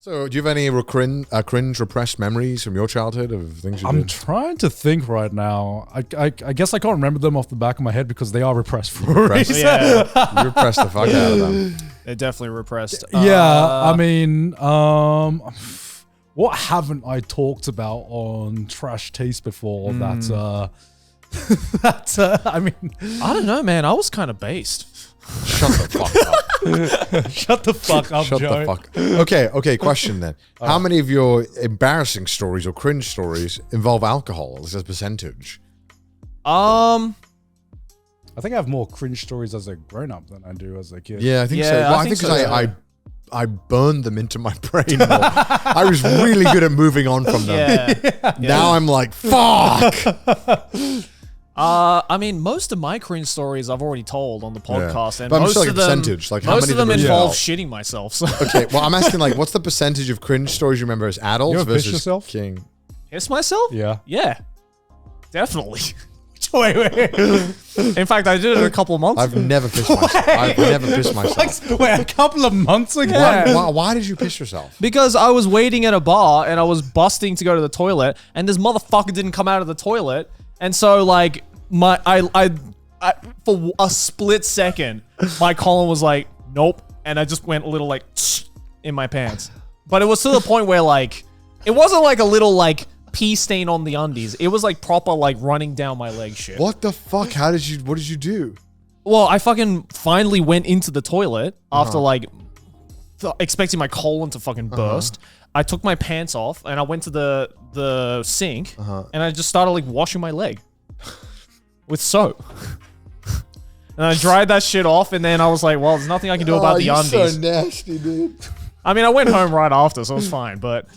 So, do you have any cringe repressed memories from your childhood of things you did? I'm trying to think right now. I guess I can't remember them off the back of my head because they are repressed for a reason. Yeah. You repressed the fuck out of them. They're definitely repressed. Yeah, I mean, what haven't I talked about on Trash Taste before that, I mean... I don't know, man. I was kind of based. Shut the fuck up. Shut the fuck up, Shut Joe. the fuck up. Okay, question then. How many of your embarrassing stories or cringe stories involve alcohol as a percentage? I think I have more cringe stories as a grown-up than I do as a kid. Yeah, I think so. Yeah, Well, I I think think because so. I burned them into my brain more. I was really good at moving on from them. Yeah. Now I'm like, fuck! I mean, most of my cringe stories I've already told on the podcast, and But I'm most just like of a them, percentage. Like, how most many of them of them involve are- shitting myself. So Okay, well, I'm asking, like, what's the percentage of cringe stories you remember as adults You ever pissed versus yourself? king? piss myself? Yeah. Yeah, definitely. Wait. In fact, I did it a couple of months I've ago. never pissed myself. I've never pissed myself. Wait, a couple of months ago? Yeah. Why did you piss yourself? Because I was waiting at a bar and I was busting to go to the toilet, and this motherfucker didn't come out of the toilet, and so like I for a split second, my colon was like, nope, and I just went a little like in my pants, but it was to the point where like it wasn't like a little like pee stain on the undies. It was like proper like running down my leg shit. What the fuck? What did you do? Well, I fucking finally went into the toilet after like expecting my colon to fucking burst. I took my pants off and I went to the sink and I just started like washing my leg with soap. And I dried that shit off, and then I was like, well, there's nothing I can do about the undies. So nasty, dude. I mean, I went home right after, so it was fine, but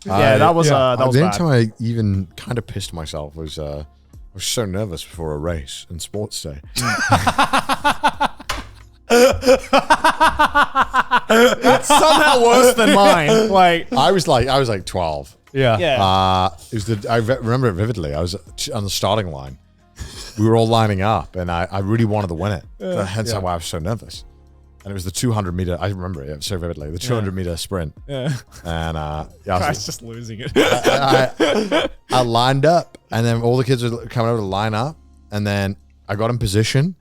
yeah, that was the only bad. time I even kind of pissed myself was I was so nervous before a race in sports day. That's somehow worse than mine. Like, I was like 12. Yeah. yeah. I remember it vividly. I was on the starting line. We were all lining up, and I really wanted to win it. Hence why I was so nervous. And it was the 200 meter. I remember it so vividly. The 200 meter sprint. Yeah. And I Guy's was, just losing it. I lined up, and then all the kids were coming over to line up, and then I got in position,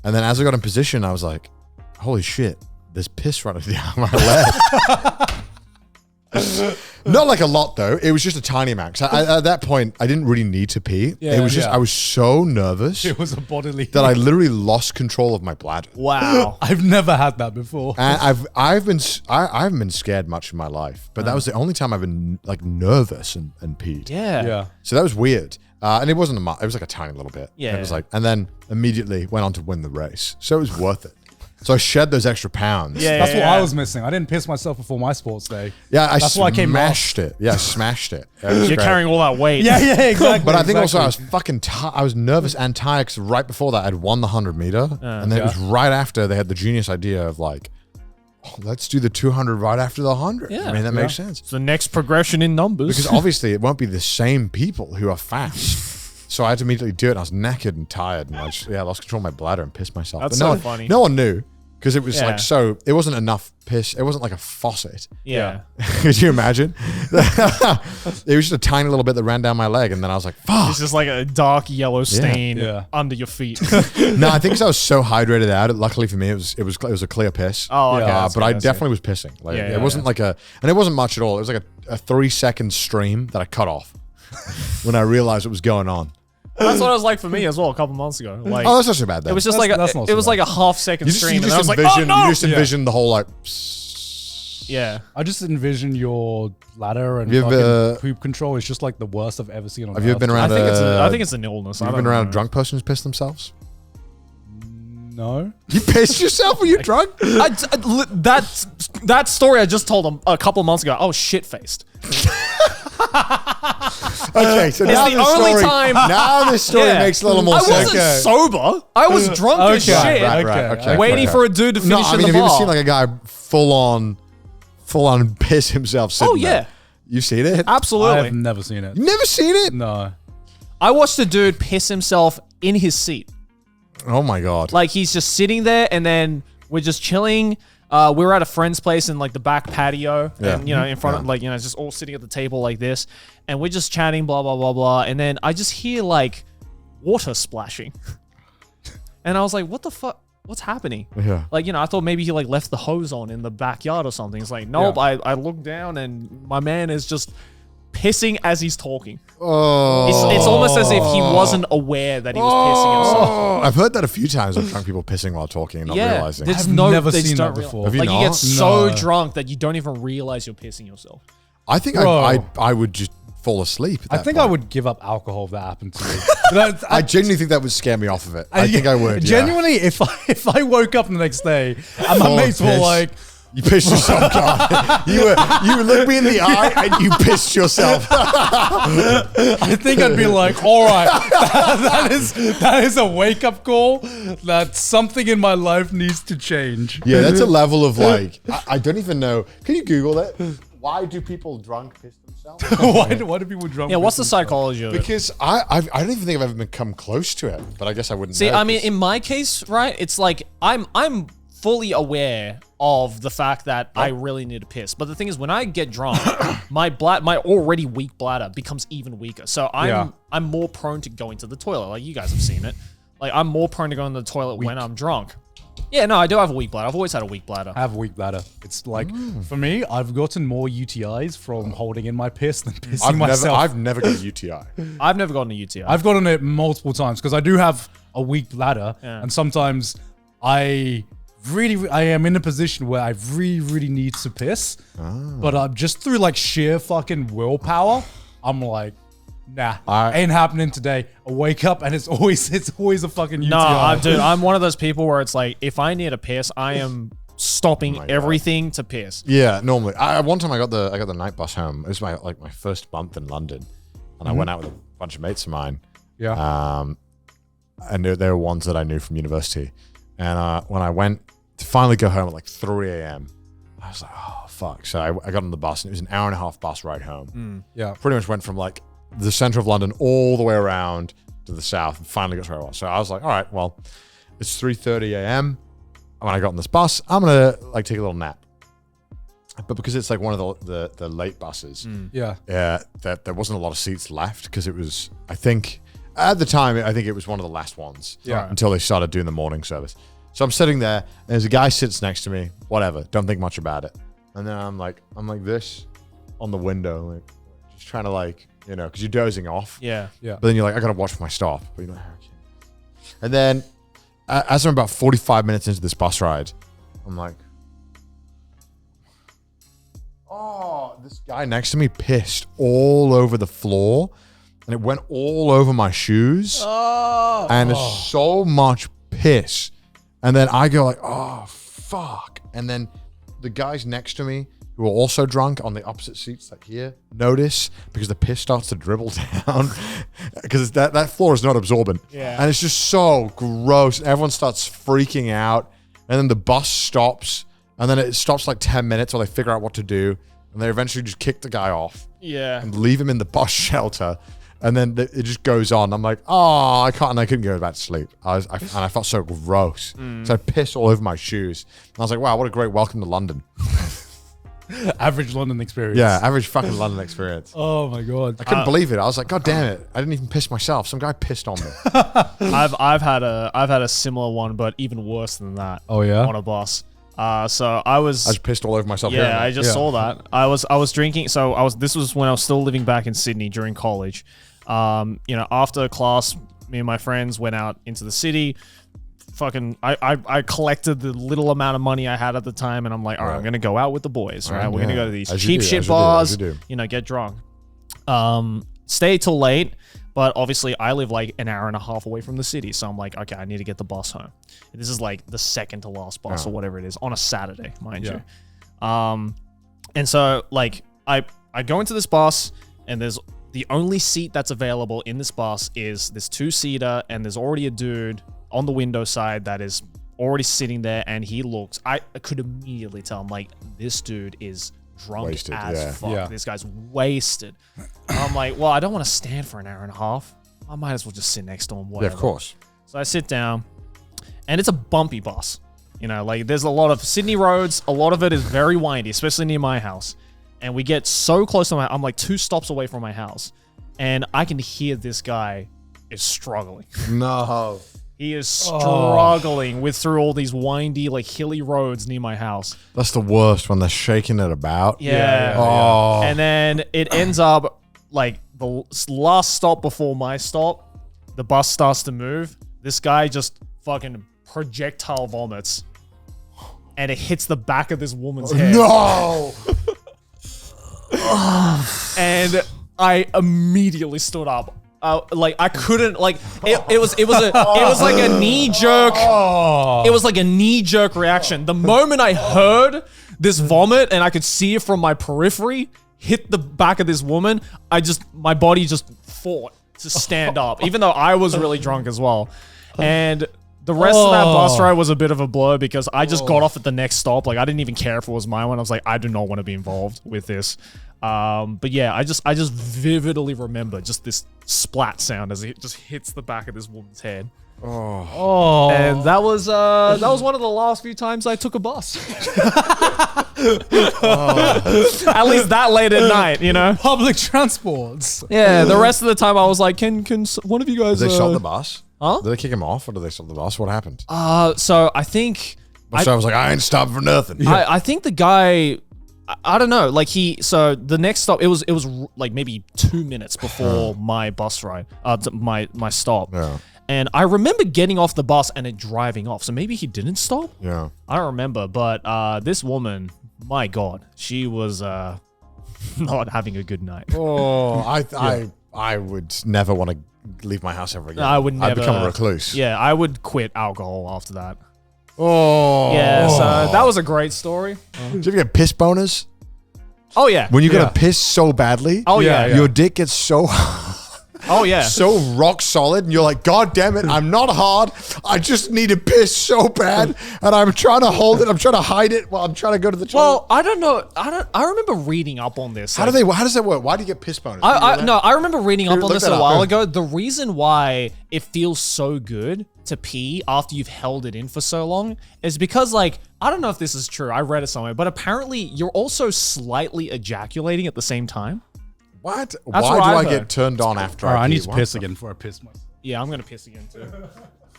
and then as I got in position, I was like, "Holy shit! There's piss running down my leg." Not like a lot though. It was just a tiny amount. 'Cause at that point, I didn't really need to pee. Yeah, it was just yeah. I was so nervous It was a bodily... that I literally lost control of my bladder. Wow. I've never had that before. And I haven't been scared much in my life, but that was the only time I've been like nervous and peed. Yeah. Yeah. So that was weird. And it wasn't it was like a tiny little bit. Yeah. And it was like, and then immediately went on to win the race. So it was worth it. So I shed those extra pounds. Yeah. That's what I was missing. I didn't piss myself before my sports day. Yeah, I That's why I came smashed it. Yeah, I smashed it. It was You're great. carrying all that weight. Yeah, exactly. But I think also I was exactly. fucking I was nervous and tired because right before that I'd won the 100 meter. And then it was right after they had the genius idea of like, oh, let's do the 200 right after the 100. Yeah. I mean, that makes sense. It's the next progression in numbers. Because obviously it won't be the same people who are fast. So I had to immediately do it. And I was knackered and tired, and I just, lost control of my bladder and pissed myself. That's but so no funny. No one knew because it was Yeah. like it wasn't enough piss. It wasn't like a faucet. yeah. Could you imagine? It was just a tiny little bit that ran down my leg, and then I was like, "Fuck!" It's just like a dark yellow stain Yeah. under your feet. No, I think 'cause I was so hydrated out. Luckily for me, it was a clear piss. Oh, okay. That's but good, I that's definitely was pissing. Like Yeah, it yeah, wasn't like and it wasn't much at all. It was like a 3-second stream that I cut off when I realized what was going on. That's what it was like for me as well a couple months ago. Like, Oh, that's not so bad then. it was just That's not it so was bad. like a half-second you stream, and just I was like, envision, oh no! you just envision the whole like. Yeah. I just envision your bladder and Have you ever- fucking poop control is just like the worst I've ever seen on Have you ever earth. been I around? think it's an illness. I You've don't been around know. a drunk person who's pissed themselves. No. You pissed yourself when you're drunk? That story I just told them a couple of months ago. Oh, shit-faced. Okay, so now the only story, time- Now this story Yeah. makes a little more I sense. wasn't sober. I was drunk as Okay. shit. Right. Waiting for a dude to finish No, I in mean, the have you ever bar. seen like a guy full on piss himself? Sitting Oh, yeah. there? You've seen it? Absolutely. I've never seen it. You never seen it? No. I watched a dude piss himself in his seat. Oh my god! Like he's just sitting there, and then we're just chilling. We were at a friend's place in like the back patio, Yeah. and in front of like just all sitting at the table like this, and we're just chatting, blah blah blah blah, and then I just hear like water splashing, and I was like, "What the fuck? What's happening?" Yeah. Like I thought maybe he like left the hose on in the backyard or something. It's like nope. Yeah. I look down and my man is just pissing as he's talking. Oh. It's almost as if he wasn't aware that he was pissing himself. Oh, I've heard that a few times of drunk people pissing while talking and not realizing. There's I've never they just seen don't that realize. before. Have you Like you not? get so No. drunk that you don't even realize you're pissing yourself. I think Bro. I would just fall asleep. At I that think point. I would give up alcohol if that happened to me. But I genuinely think that would scare me off of it. I think I would. Genuinely, if I woke up the next day and my Full of mates were piss. like, You pissed yourself, God. You looked me in the eye and you pissed yourself. I think I'd be like, all right, that is a wake up call. That something in my life needs to change. Yeah, that's a level of like, I don't even know. Can you Google it? Why do people drunk piss themselves? why do people drunk? Yeah, what's the piss psychology of it? Because I don't even think I've ever come close to it, but I guess I wouldn't See, know, I mean, 'cause- in my case, right, it's like I'm fully aware of the fact that I really need to piss. But the thing is, when I get drunk, my already weak bladder becomes even weaker. So I'm more prone to going to the toilet. Like you guys have seen it. Like I'm more prone to going to the toilet when I'm drunk. Yeah, no, I do have a weak bladder. I've always had a weak bladder. I have a weak bladder. It's like, for me, I've gotten more UTIs from holding in my piss than pissing myself. I've never got a UTI. I've never gotten a UTI. I've gotten it multiple times because I do have a weak bladder, and sometimes I am in a position where I really need to piss, but just through like sheer fucking willpower, I'm like, nah, ain't happening today. I wake up and it's always a fucking UTI. No, dude, I'm one of those people where it's like, if I need a piss, I am stopping everything to piss. Yeah, normally. One time I got the night bus home. It was my first month in London, and I went out with a bunch of mates of mine. Yeah. And they were ones that I knew from university. And when I went to finally go home at like 3 a.m., I was like, oh fuck. So I got on the bus, and it was an hour and a half bus ride home. Yeah. Pretty much went from like the center of London all the way around to the south, and finally got to where I was. So I was like, all right, well, it's 3:30 a.m. When I got on this bus, I'm gonna like take a little nap. But because it's like one of the late buses, that there wasn't a lot of seats left because it was, I think at the time, I think it was one of the last ones. Yeah. Until they started doing the morning service. So I'm sitting there, and there's a guy sits next to me. Whatever, don't think much about it. And then I'm like this on the window, like just trying to like, because you're dozing off. Yeah. Yeah. But then you're like, I gotta watch my stop. But you're like, okay. And then as I'm about 45 minutes into this bus ride, I'm like, oh, this guy next to me pissed all over the floor, and it went all over my shoes. Oh. And it's so much piss. And then I go like, oh, fuck. And then the guys next to me who are also drunk on the opposite seats like here notice because the piss starts to dribble down because that floor is not absorbent. Yeah. And it's just so gross. Everyone starts freaking out. And then the bus stops. And then it stops like 10 minutes while they figure out what to do. And they eventually just kick the guy off. Yeah. And leave him in the bus shelter. And then it just goes on. I'm like, oh, I can't. And I couldn't go back to sleep. And I felt so gross. So I pissed all over my shoes. And I was like, wow, what a great welcome to London. Average London experience. Yeah, average fucking London experience. Oh my god. I couldn't believe it. I was like, God damn it. I didn't even piss myself. Some guy pissed on me. I've had a similar one, but even worse than that. Oh yeah. On a bus. So I just pissed all over myself. Yeah, I just saw that. I was drinking. So this was when I was still living back in Sydney during college. After class, me and my friends went out into the city. I collected the little amount of money I had at the time, and I'm like, all right, I'm gonna go out with the boys. Right, we're gonna go to these cheap shit bars. Get drunk. Stay till late. But obviously, I live like an hour and a half away from the city. So I'm like, okay, I need to get the bus home. This is like the second to last bus or whatever it is on a Saturday, mind you. And so like I go into this bus, and there's the only seat that's available in this bus is this 2-seater, and there's already a dude on the window side that is already sitting there, and he looks, I could immediately tell, I'm like, this dude is drunk wasted, as fuck. Yeah. This guy's wasted. And I'm like, well, I don't want to stand for an hour and a half. I might as well just sit next to him. Whatever. Yeah, of course. So I sit down, and it's a bumpy bus. You know, like there's a lot of Sydney roads. A lot of it is very windy, especially near my house. And we get so close to I'm like 2 stops away from my house. And I can hear this guy is struggling. No. He is struggling through all these windy, like hilly roads near my house. That's the worst when they're shaking it about. Yeah. Oh. And then it ends up like the last stop before my stop, the bus starts to move. This guy just fucking projectile vomits. And it hits the back of this woman's head. No. And I immediately stood up. Like I couldn't like it was like a knee jerk. It was like a knee jerk reaction. The moment I heard this vomit and I could see it from my periphery hit the back of this woman, my body just fought to stand up, even though I was really drunk as well. And the rest of that bus ride was a bit of a blur because I just got off at the next stop. Like I didn't even care if it was my one. I was like, I do not want to be involved with this. But yeah, I just vividly remember just this splat sound as it just hits the back of this woman's head. And that was one of the last few times I took a bus. At least that late at night, you know. Public transports. Yeah, the rest of the time I was like, can one of you guys? Did they stop the bus? Huh? Did they kick him off or did they stop the bus? What happened? So I think So I was like, I ain't stopping for nothing. I think the guy. I don't know. Like so the next stop, it was like maybe 2 minutes before my bus ride, my stop. Yeah. And I remember getting off the bus and it driving off. So maybe he didn't stop. Yeah. I don't remember. But this woman, my God, she was not having a good night. I would never want to leave my house ever again. I would never. I'd become a recluse. Yeah, I would quit alcohol after that. Oh. Yeah, so that was a great story. Did you ever get piss boners? Oh yeah. When you're gonna piss so badly, Oh yeah. your dick gets so Oh yeah. so rock solid, and you're like, God damn it, I'm not hard. I just need to piss so bad, and I'm trying to hold it. I'm trying to hide it while I'm trying to go to the toilet. Well, I don't know. I remember reading up on this. How does that work? Why do you get piss boners? I remember reading up on Look this that a up. while ago. The reason why it feels so good to pee after you've held it in for so long is because, like, I don't know if this is true. I read it somewhere, but apparently you're also slightly ejaculating at the same time. What? That's Why what do I've I heard. get turned on after All right, I need to What piss the- again before I piss myself. Yeah, I'm gonna piss again too.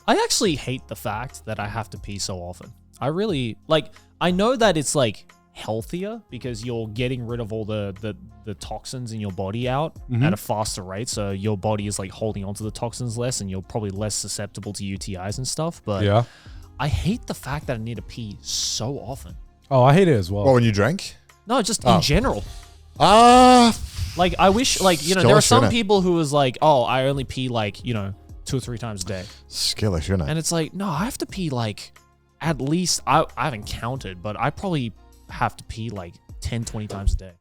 I actually hate the fact that I have to pee so often. I really I know that it's like healthier because you're getting rid of all the toxins in your body out at a faster rate, so your body is like holding onto the toxins less, and you're probably less susceptible to UTIs and stuff. But Yeah. I hate the fact that I need to pee so often. Oh, I hate it as well. What, when you drank? No, just in general. Like, I wish, there are Skillish, some innit? people who is like, oh, I only pee 2 or 3 times a day. skillish, isn't it? And it's like, no, I have to pee at least, I haven't counted, but I probably have to pee 10, 20 times a day.